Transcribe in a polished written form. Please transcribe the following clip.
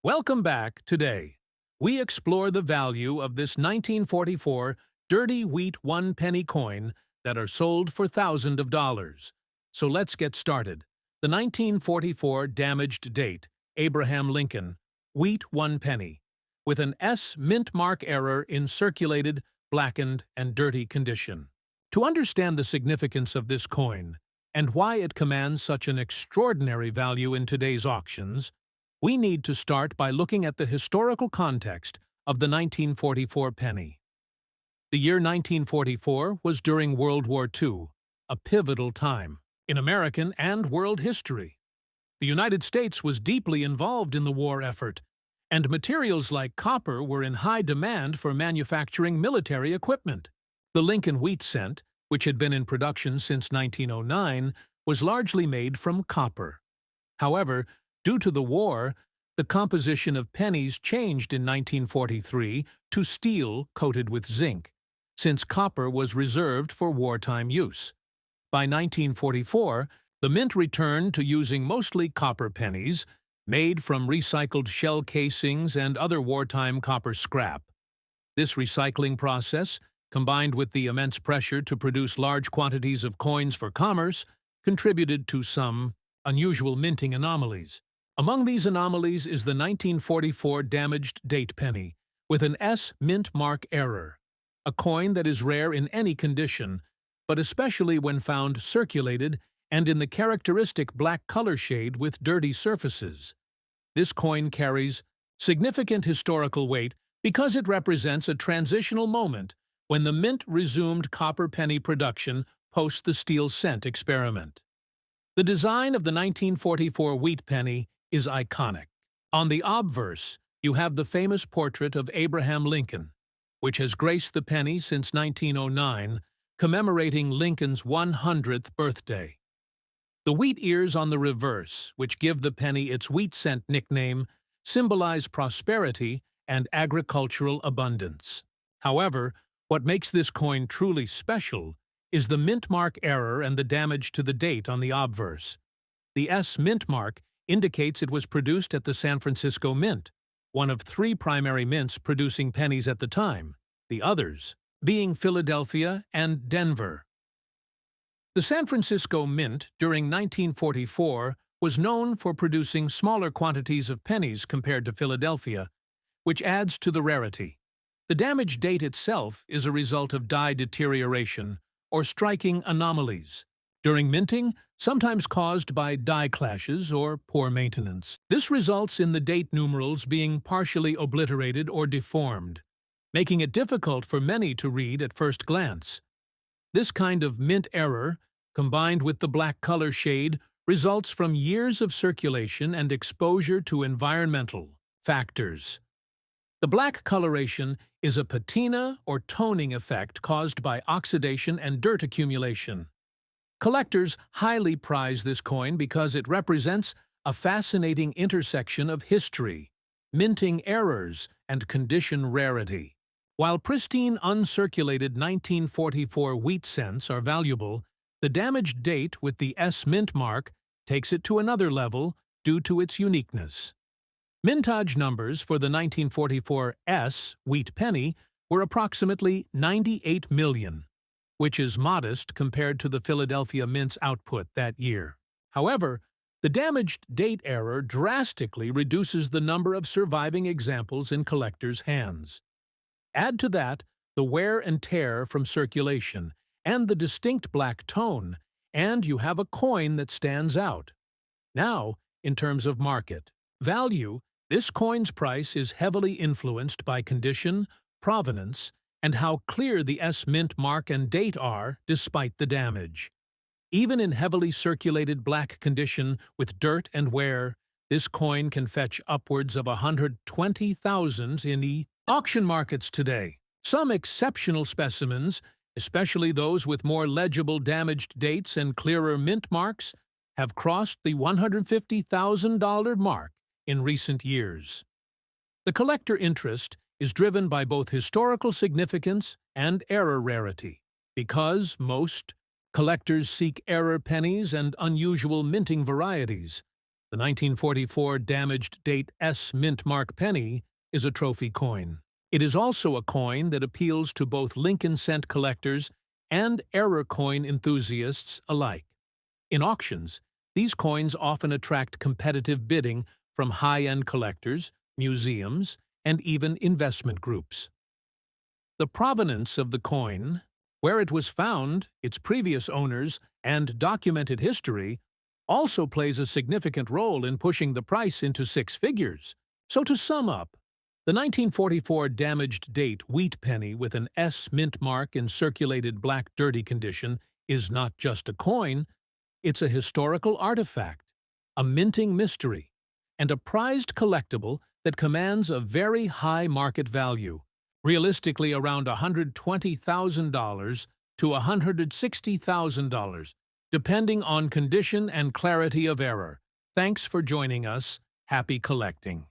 Welcome back. Today, we explore the value of this 1944 dirty wheat 1 penny coin that are sold for thousands of dollars. So let's get started. The 1944 damaged date, Abraham Lincoln, wheat 1 penny, with an S mint mark error in circulated, blackened, and dirty condition. To understand the significance of this coin and why it commands such an extraordinary value in today's auctions, we need to start by looking at the historical context of the 1944 penny. The year 1944 was during World War II, a pivotal time in American and world history. The United States was deeply involved in the war effort, and materials like copper were in high demand for manufacturing military equipment. The Lincoln wheat cent, which had been in production since 1909, was largely made from copper. However, due to the war, the composition of pennies changed in 1943 to steel coated with zinc, since copper was reserved for wartime use. By 1944, the mint returned to using mostly copper pennies, made from recycled shell casings and other wartime copper scrap. This recycling process, combined with the immense pressure to produce large quantities of coins for commerce, contributed to some unusual minting anomalies. Among these anomalies is the 1944 damaged date penny, with an S mint mark error, a coin that is rare in any condition, but especially when found circulated and in the characteristic black color shade with dirty surfaces. This coin carries significant historical weight because it represents a transitional moment when the mint resumed copper penny production post the steel cent experiment. The design of the 1944 wheat penny is iconic. On the obverse, you have the famous portrait of Abraham Lincoln, which has graced the penny since 1909, commemorating Lincoln's 100th birthday. The wheat ears on the reverse, which give the penny its wheat cent nickname, symbolize prosperity and agricultural abundance. However, what makes this coin truly special is the mint mark error and the damage to the date on the obverse. The S mint mark indicates it was produced at the San Francisco Mint, one of 3 primary mints producing pennies at the time, the others being Philadelphia and Denver. The San Francisco Mint during 1944 was known for producing smaller quantities of pennies compared to Philadelphia, which adds to the rarity. The damaged date itself is a result of die deterioration or striking anomalies during minting, sometimes caused by die clashes or poor maintenance. This results in the date numerals being partially obliterated or deformed, making it difficult for many to read at first glance. This kind of mint error, combined with the black color shade, results from years of circulation and exposure to environmental factors. The black coloration is a patina or toning effect caused by oxidation and dirt accumulation. Collectors highly prize this coin because it represents a fascinating intersection of history, minting errors, and condition rarity. While pristine uncirculated 1944 wheat cents are valuable, the damaged date with the S mint mark takes it to another level due to its uniqueness. Mintage numbers for the 1944 S wheat penny were approximately 98 million, which is modest compared to the Philadelphia Mint's output that year. However, the damaged date error drastically reduces the number of surviving examples in collectors' hands. Add to that the wear and tear from circulation and the distinct black tone, and you have a coin that stands out. Now, in terms of market value, this coin's price is heavily influenced by condition, provenance, and how clear the S mint mark and date are despite the damage. Even in heavily circulated black condition with dirt and wear, this coin can fetch upwards of $120,000 in the auction markets today. Some exceptional specimens, especially those with more legible damaged dates and clearer mint marks, have crossed the $150,000 mark in recent years. The collector interest is driven by both historical significance and error rarity, because most collectors seek error pennies and unusual minting varieties. The 1944 damaged date S mint mark penny is a trophy coin. It is also a coin that appeals to both Lincoln cent collectors and error coin enthusiasts alike. In auctions, these coins often attract competitive bidding from high-end collectors, museums, and even investment groups. The provenance of the coin, where it was found, its previous owners, and documented history also plays a significant role in pushing the price into six figures. So to sum up, the 1944 damaged date wheat penny with an S mint mark in circulated black dirty condition is not just a coin, it's a historical artifact, a minting mystery, and a prized collectible that commands a very high market value, realistically around $120,000 to $160,000, depending on condition and clarity of error. Thanks for joining us. Happy collecting.